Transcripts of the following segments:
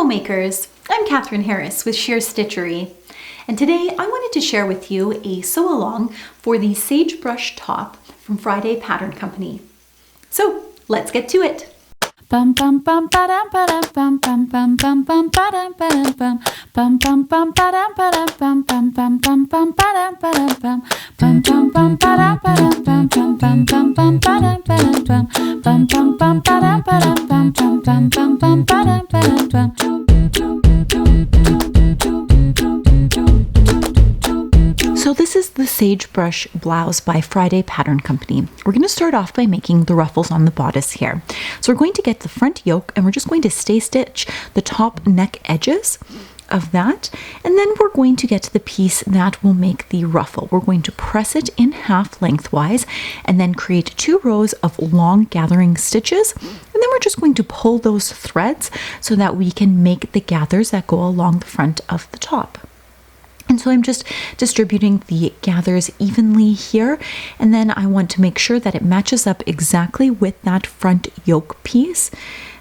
Hello makers, I'm Catherine Harris with Stitchery, and today I wanted to share with you a sew along for the Sagebrush top from Friday Pattern Company. So let's get to it. Bum bum bum ba-dum ba-dum bum bum bum bum bum ba-dum ba-dum bum bum bum bum ba-dum ba-dum bum bum bum bum bum ba-dum ba-dum bum bum bum bum ba-dum ba-dum bum bum bum bum bum ba-dum ba-dum bum bum bum bum ba-dum ba-dum bum bum bum bum bum ba-dum ba-dum bum. So this is the Sagebrush blouse by Friday Pattern Company. We're going to start off by making the ruffles on the bodice here. So we're going to get the front yoke and we're just going to stay stitch the top neck edges of that, and then we're going to get to the piece that will make the ruffle. We're going to press it in half lengthwise and then create 2 rows of long gathering stitches, and then we're just going to pull those threads so that we can make the gathers that go along the front of the top. And so I'm just distributing the gathers evenly here, and then I want to make sure that it matches up exactly with that front yoke piece.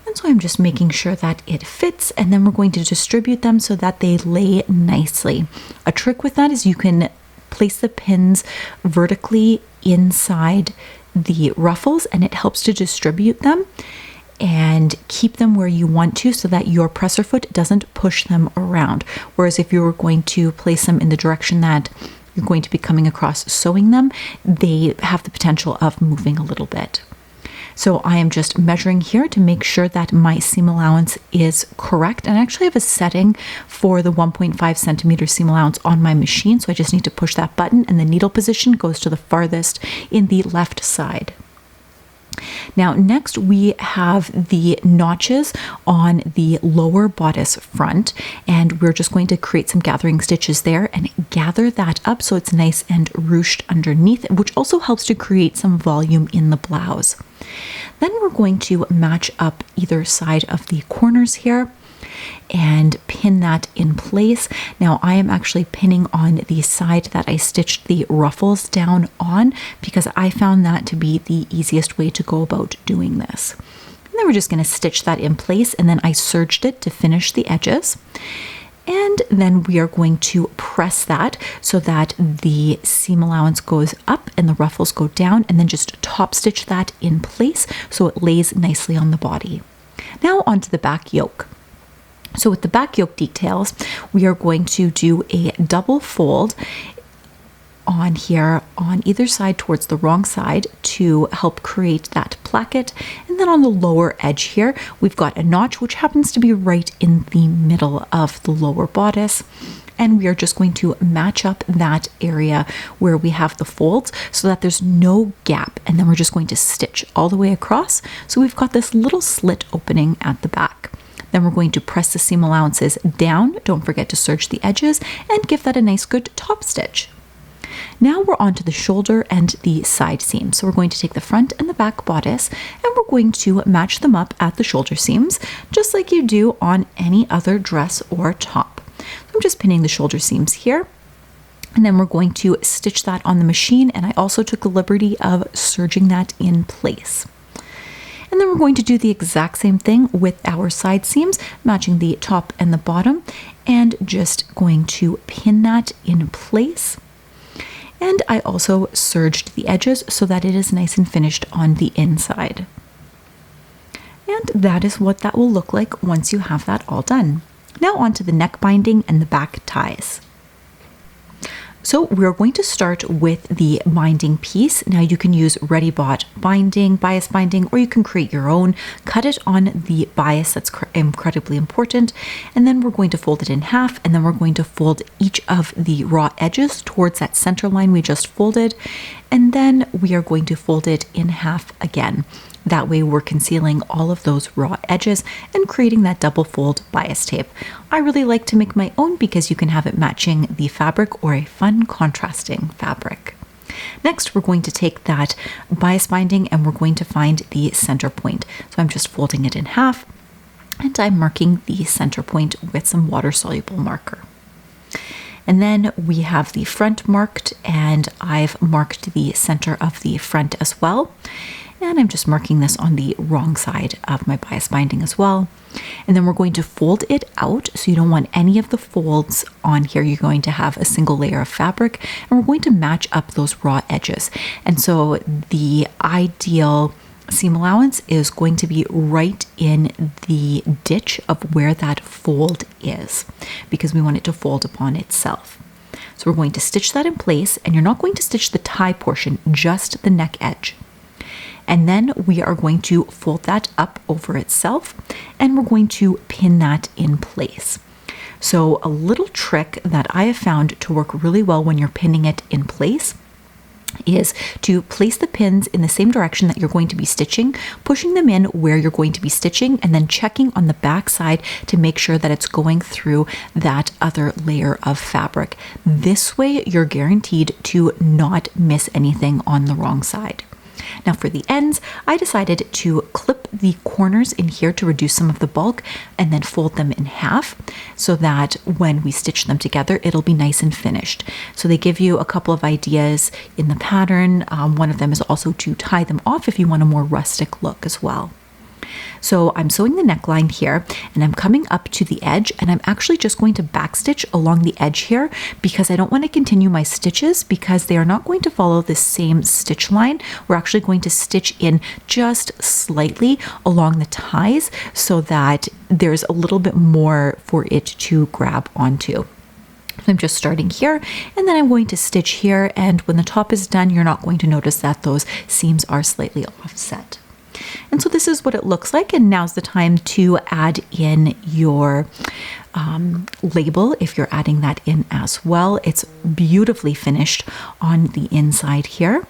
And so I'm just making sure that it fits, and then we're going to distribute them so that they lay nicely. A trick with that is you can place the pins vertically inside the ruffles, and it helps to distribute them and keep them where you want to so that your presser foot doesn't push them around. Whereas if you were going to place them in the direction that you're going to be coming across sewing them, they have the potential of moving a little bit. So I am just measuring here to make sure that my seam allowance is correct. And I actually have a setting for the 1.5 centimeter seam allowance on my machine. So I just need to push that button and the needle position goes to the farthest in the left side. Now next we have the notches on the lower bodice front, and we're just going to create some gathering stitches there and gather that up so it's nice and ruched underneath, which also helps to create some volume in the blouse. Then we're going to match up either side of the corners here and pin that in place. Now I am actually pinning on the side that I stitched the ruffles down on because I found that to be the easiest way to go about doing this. And then we're just going to stitch that in place, and then I serged it to finish the edges. And then we are going to press that so that the seam allowance goes up and the ruffles go down, and then just top stitch that in place so it lays nicely on the body. Now onto the back yoke. So with the back yoke details, we are going to do a double fold on here on either side towards the wrong side to help create that placket. And then on the lower edge here, we've got a notch which happens to be right in the middle of the lower bodice. And we are just going to match up that area where we have the folds so that there's no gap. And then we're just going to stitch all the way across. So we've got this little slit opening at the back. Then we're going to press the seam allowances down. Don't forget to serge the edges and give that a nice good top stitch. Now we're on to the shoulder and the side seam. So we're going to take the front and the back bodice and we're going to match them up at the shoulder seams, just like you do on any other dress or top. So I'm just pinning the shoulder seams here. And then we're going to stitch that on the machine, and I also took the liberty of serging that in place. And then we're going to do the exact same thing with our side seams, matching the top and the bottom, and just going to pin that in place. And I also serged the edges so that it is nice and finished on the inside. And that is what that will look like once you have that all done. Now on to the neck binding and the back ties. So we're going to start with the binding piece. Now you can use ready-bought binding, bias binding, or you can create your own. Cut it on the bias, that's incredibly important. And then we're going to fold it in half, and then we're going to fold each of the raw edges towards that center line we just folded. And then we are going to fold it in half again. That way we're concealing all of those raw edges and creating that double fold bias tape. I really like to make my own because you can have it matching the fabric or a fun contrasting fabric. Next, we're going to take that bias binding and we're going to find the center point. So I'm just folding it in half and I'm marking the center point with some water-soluble marker. And then we have the front marked, and I've marked the center of the front as well. And I'm just marking this on the wrong side of my bias binding as well. And then we're going to fold it out. So you don't want any of the folds on here. You're going to have a single layer of fabric, and we're going to match up those raw edges. And so the ideal seam allowance is going to be right in the ditch of where that fold is, because we want it to fold upon itself. So we're going to stitch that in place, and you're not going to stitch the tie portion, just the neck edge. And then we are going to fold that up over itself, and we're going to pin that in place. So a little trick that I have found to work really well when you're pinning it in place is to place the pins in the same direction that you're going to be stitching, pushing them in where you're going to be stitching, and then checking on the back side to make sure that it's going through that other layer of fabric. This way you're guaranteed to not miss anything on the wrong side. Now for the ends, I decided to clip the corners in here to reduce some of the bulk, and then fold them in half so that when we stitch them together, it'll be nice and finished. So they give you a couple of ideas in the pattern. One of them is also to tie them off if you want a more rustic look as well. So I'm sewing the neckline here, and I'm coming up to the edge, and I'm actually just going to backstitch along the edge here because I don't want to continue my stitches because they are not going to follow the same stitch line. We're actually going to stitch in just slightly along the ties so that there's a little bit more for it to grab onto. I'm just starting here, and then I'm going to stitch here, and when the top is done, you're not going to notice that those seams are slightly offset. And so this is what it looks like, and now's the time to add in your label if you're adding that in as well. It's beautifully finished on the inside here.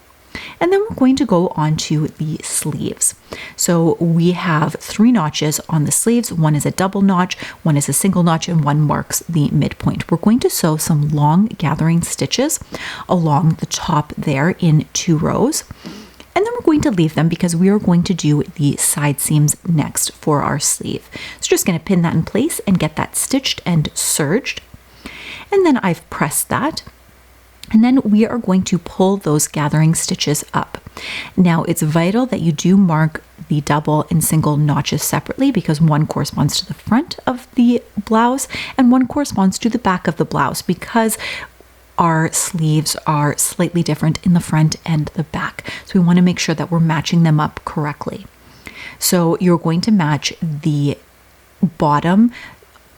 And then we're going to go on to the sleeves. So we have 3 notches on the sleeves. One is a double notch, one is a single notch, and one marks the midpoint. We're going to sew some long gathering stitches along the top there in 2 rows. And then we're going to leave them because we are going to do the side seams next for our sleeve. So just going to pin that in place and get that stitched and serged. And then I've pressed that. And then we are going to pull those gathering stitches up. Now it's vital that you do mark the double and single notches separately because one corresponds to the front of the blouse and one corresponds to the back of the blouse, because our sleeves are slightly different in the front and the back. So we want to make sure that we're matching them up correctly. So you're going to match the bottom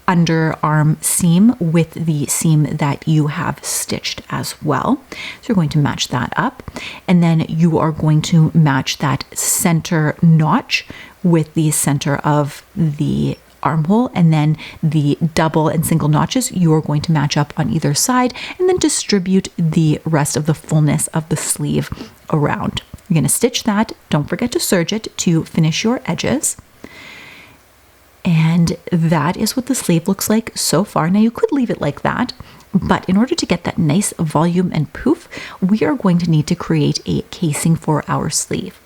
underarm seam with the seam that you have stitched as well. So you're going to match that up. And then you are going to match that center notch with the center of the armhole, and then the double and single notches you are going to match up on either side, and then distribute the rest of the fullness of the sleeve around. You're going to stitch that. Don't forget to serge it to finish your edges. And that is what the sleeve looks like so far. Now you could leave it like that, but in order to get that nice volume and poof, we are going to need to create a casing for our sleeve.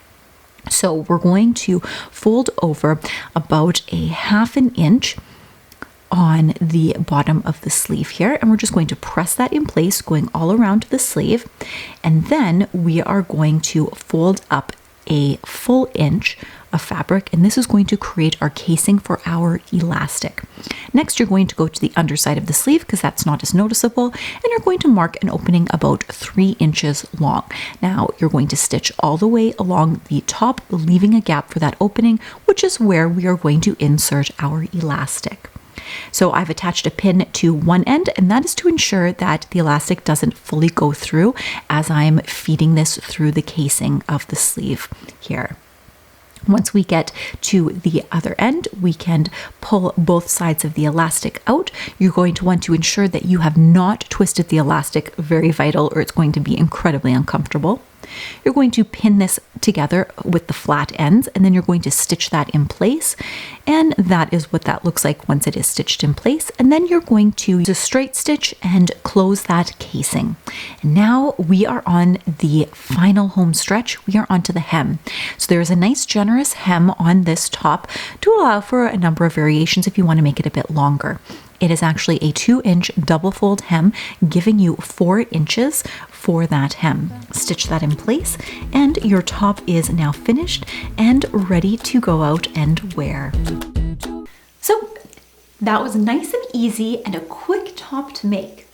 So we're going to fold over about a 1/2 inch on the bottom of the sleeve here, and we're just going to press that in place going all around the sleeve, and then we are going to fold up a full inch of fabric, and this is going to create our casing for our elastic. Next, you're going to go to the underside of the sleeve because that's not as noticeable, and you're going to mark an opening about 3 inches long. Now you're going to stitch all the way along the top, leaving a gap for that opening, which is where we are going to insert our elastic. So I've attached a pin to one end, and that is to ensure that the elastic doesn't fully go through as I'm feeding this through the casing of the sleeve here. Once we get to the other end, we can pull both sides of the elastic out. You're going to want to ensure that you have not twisted the elastic, very vital, or it's going to be incredibly uncomfortable. You're going to pin this together with the flat ends, and then you're going to stitch that in place. And that is what that looks like once it is stitched in place. And then you're going to use a straight stitch and close that casing. And now we are on the final home stretch. We are onto the hem. So there's a nice generous hem on this top to allow for a number of variations if you want to make it a bit longer. It is actually a 2-inch double fold hem, giving you 4 inches for that hem. Stitch that in place, and your top is now finished and ready to go out and wear. So that was nice and easy and a quick top to make.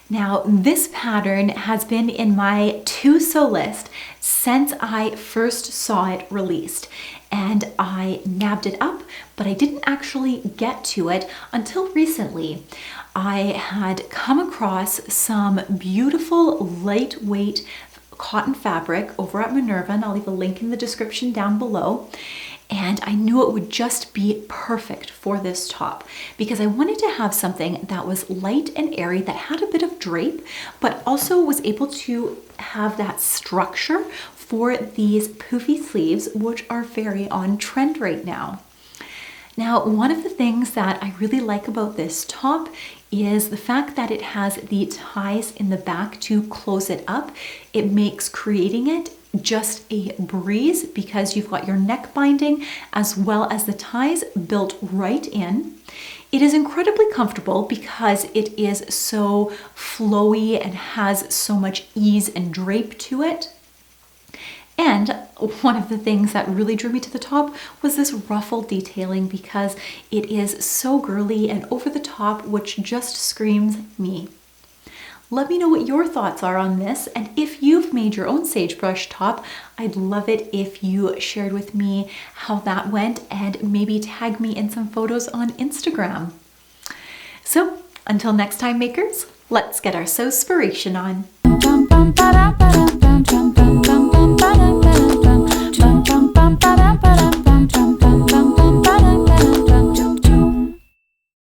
Now, this pattern has been in my to-sew list since I first saw it released, and I nabbed it up, but I didn't actually get to it until recently. I had come across some beautiful lightweight cotton fabric over at Minerva, and I'll leave a link in the description down below. And I knew it would just be perfect for this top because I wanted to have something that was light and airy, that had a bit of drape, but also was able to have that structure for these poofy sleeves, which are very on trend right now. Now, one of the things that I really like about this top is the fact that it has the ties in the back to close it up. It makes creating it just a breeze because you've got your neck binding as well as the ties built right in. It is incredibly comfortable because it is so flowy and has so much ease and drape to it. And one of the things that really drew me to the top was this ruffle detailing because it is so girly and over the top, which just screams me. Let me know what your thoughts are on this, and if you've made your own sagebrush top, I'd love it if you shared with me how that went and maybe tag me in some photos on Instagram. So until next time, makers, let's get our Sew-Spiration on.